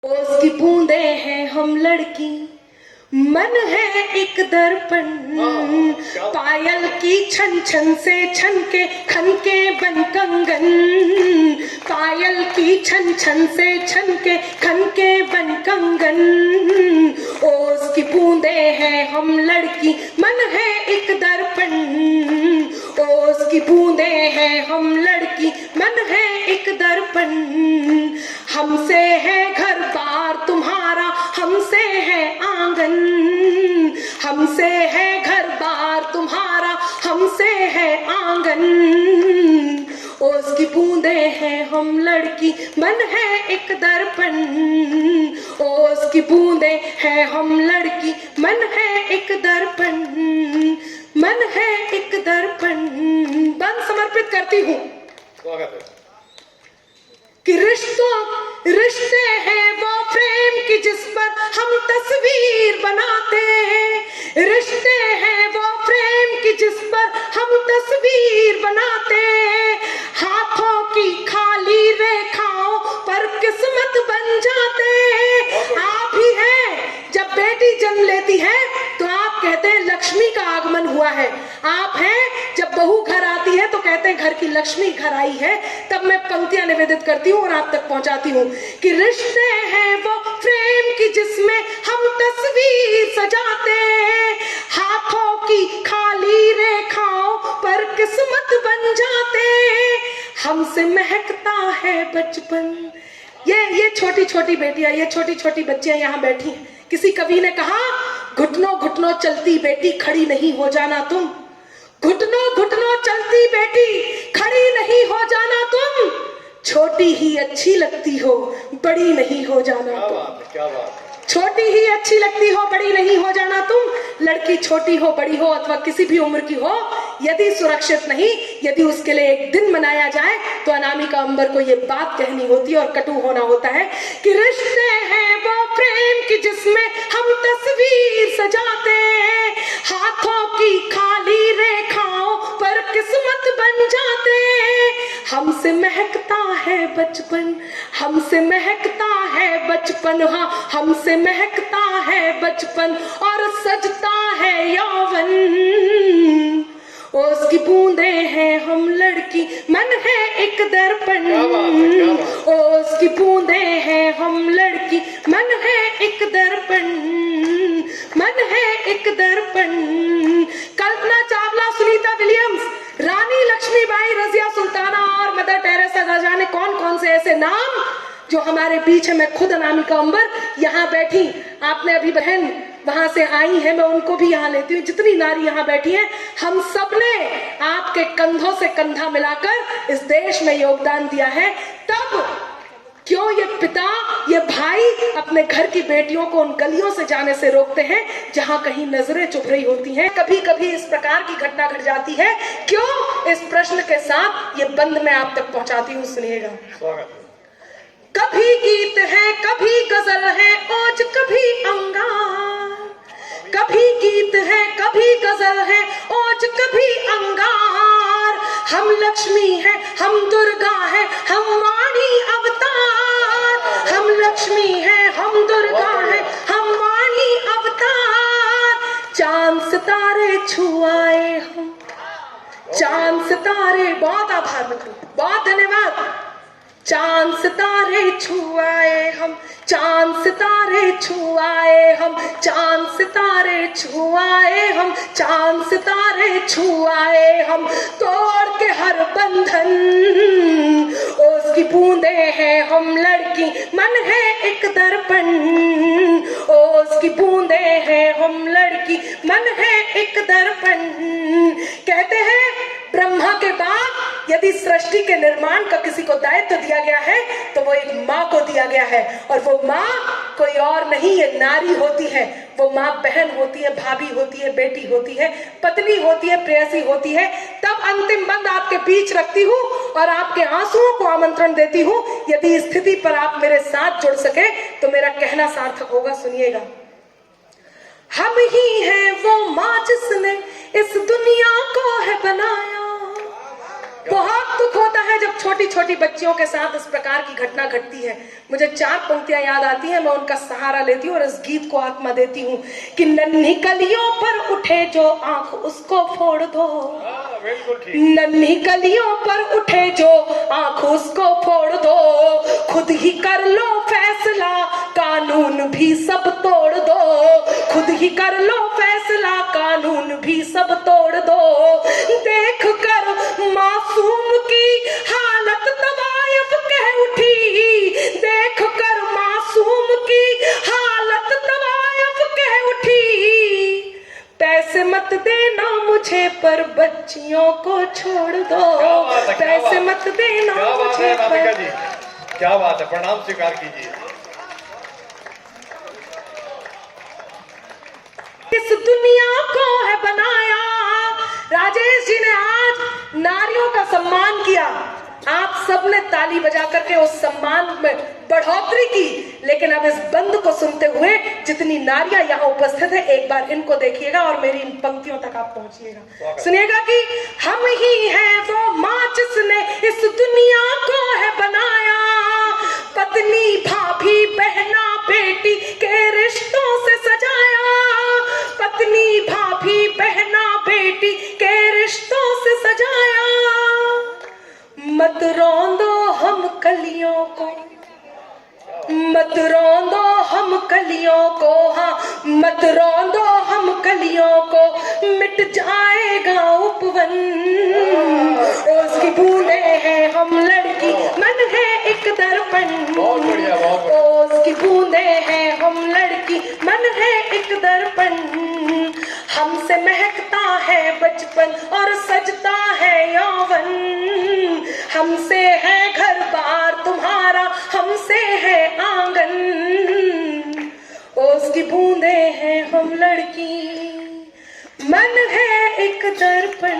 ओस की बूंदे हैं हम लड़की, मन है एक दर्पण, पायल की छन छन से छन के खन के बन कंगन, पायल की छन छन से छन के खन के बन कंगन। ओस की बूंदे हैं हम लड़की, मन है एक दर्पण, ओस की बूंदे हैं हम लड़की, मन है एक दर्पण। हमसे है घर बार तुम्हारा, हमसे है आंगन, हमसे है घर बार तुम्हारा, हमसे है आंगन। ओस की बूंदे हैं हम लड़की, मन है एक दर्पण, ओस की बूंदे हैं हम लड़की, मन है एक दर्पण, मन है एक दर्पण। बंद समर्पित करती हूँ कि रिश्ते हैं वो फ्रेम की जिस पर हम तस्वीर बनाते हैं, रिश्ते हैं वो फ्रेम की जिस पर हम तस्वीर बनाते हैं, हाथों की खाली रेखाओं पर किस्मत बन जाते हैं। आप ही हैं, जब बेटी जन्म लेती है तो आप कहते हैं लक्ष्मी का आगमन हुआ है, आप हैं जब बहू घर आती है तो कहते हैं घर की लक्ष्मी घर आई है। तब मैं पंक्तियां निवेदित करती हूँ और आप तक पहुंचाती हूँ कि रिश्ते हैं वो फ्रेम की जिसमें हम तस्वीर सजाते हैं, हाथों की खाली रेखाओं पर किस्मत बन जाते हैं, हमसे महकता है बचपन। ये छोटी छोटी बेटियां, ये छोटी छोटी बच्चियां यहाँ बैठी हैं। किसी कवि ने कहा, घुटनों घुटनों चलती बेटी खड़ी नहीं हो जाना तुम, घुटनों घुटनों चलती बेटी खड़ी नहीं हो जाना तुम, छोटी ही अच्छी लगती हो बड़ी नहीं हो जाना तुम। क्या बात है। छोटी ही अच्छी लगती हो बड़ी नहीं हो जाना तुम, लड़की छोटी हो बड़ी हो अथवा किसी भी उम्र की हो, यदि सुरक्षित नहीं, यदि उसके लिए एक दिन मनाया जाए तो अनामिका अंबर को ये बात कहनी होती है और कटु होना होता है कि रिश्ते हैं वो प्रेम की जिसमें हम तस्वीर सजाते हैं, हाथों की खाली रेखाओं पर किस्मत बन जाते हैं, हमसे महकता है बचपन, हमसे महकता है बचपन, हाँ हमसे महकता है बचपन और सजता है यौवन। ओस की बूंदे हैं हम लड़की, मन है एक दर्पण, ओस की बूंदे हैं हम लड़की, मन है एक दर्पण, मन है एक दर्पण। कल्पना चावला, सुनीता विलियम्स, रानी लक्ष्मीबाई, रजिया सुल्ताना और मदर टेरेसा, न जाने कौन कौन से ऐसे नाम जो हमारे बीच है। मैं खुद अनामिका अंबर यहाँ बैठी, आपने अभी बहन वहां से आई है, मैं उनको भी यहाँ लेती हूँ। जितनी नारी यहाँ बैठी हैं, हम सब ने आपके कंधों से कंधा मिलाकर इस देश में योगदान दिया है। तब क्यों ये पिता, ये भाई अपने घर की बेटियों को उन गलियों से जाने से रोकते हैं जहां कहीं नजरें चुभ रही होती हैं? कभी कभी इस प्रकार की घटना घट जाती है, क्यों? इस प्रश्न के साथ ये बंद मैं आप तक पहुंचाती हूँ, सुनिएगा। कभी गीत है, कभी गजल है, ओज कभी अंगार, कभी गीत है, कभी गजल है, ओज कभी अंगार, हम लक्ष्मी है, हम दुर्गा है, हम वाणी अवतार, हम लक्ष्मी है, हम दुर्गा है, हम वाणी अवतार, चांद सितारे छुआए हम, चांद सितारे, बहुत आभार मित्रों, बहुत धन्यवाद। चांद सितारे छुआए हम, चांद सितारे छुआए हम, चांद सितारे छुआए हम, चांद सितारे छुआए हम, तोड़ के हर बंधन, ओस की बूंदे हैं हम लड़की, मन है एक दर्पण, ओस की बूंदे हैं हम लड़की, मन है एक दर्पण। कहते हैं ब्रह्मा के बाद यदि सृष्टि के निर्माण का किसी को दायित्व दिया गया है तो वो एक माँ को दिया गया है, और वो माँ कोई और नहीं, ये नारी होती है। वो माँ बहन होती है, भाभी होती है, बेटी होती है, पत्नी होती है, प्रेयसी होती है। तब अंतिम बंद आपके बीच रखती हूँ और आपके आंसुओं को आमंत्रण देती हूँ। यदि इस स्थिति पर आप मेरे साथ जुड़ सके तो मेरा कहना सार्थक होगा। सुनिएगा। हम ही हैं वो माँ जिसने इस दुनिया को है बनाया, बहुत दुख होता है जब छोटी छोटी बच्चियों के साथ इस प्रकार की घटना घटती है। मुझे 4 पंक्तियां याद आती हैं, मैं उनका सहारा लेती हूँ और इस गीत को आत्मा देती हूँ कि नन्ही कलियों पर उठे जो आंख उसको फोड़ दो, नन्ही कलियों पर उठे जो आंख उसको फोड़ दो, खुद ही कर लो फैसला कानून भी सब तोड़ दो, खुद ही कर लो फैसला कानून भी सब तोड़ दो, देख कर मासूम की हालत तवायफ कह उठी, देख कर मासूम की हालत तवायफ कह उठी, पैसे मत देना मुझे पर बच्चियों को छोड़ दो, पैसे मत देना मुझे पर। क्या बात है, प्रणाम स्वीकार कीजिए। इस दुनिया को है बनाया, राजेश जी ने आज नारियों का सम्मान किया, आप सबने ताली बजा करके उस सम्मान में बढ़ोतरी की, लेकिन अब इस बंद को सुनते हुए जितनी नारियां यहाँ उपस्थित है एक बार इनको देखिएगा और मेरी इन पंक्तियों तक आप पहुंचिएगा, सुनिएगा कि हम ही हैं वो माँ जिसने इस दुनिया को है बनाया, पत्नी भाभी बहना बेटी के रिश्तों से सजाया, पत्नी भाभी बहना बेटी के रिश्तों से सजाया, मत रौंदो हम कलियों को, मत रौंदो हम कलियों को, हाँ मत रौंदो हम कलियों को, मिट जाएगा उपवन, उसकी बूंदे हैं हम लड़की मन है एक दर्पण, उसकी बूंदे हैं हम लड़की मन है एक दर्पण, हमसे महकता है बचपन और सजता है यौवन, हमसे है घर बार तुम्हारा हमसे है आंगन, उसकी बूंदे हैं हम लड़की मन है एक दर्पण।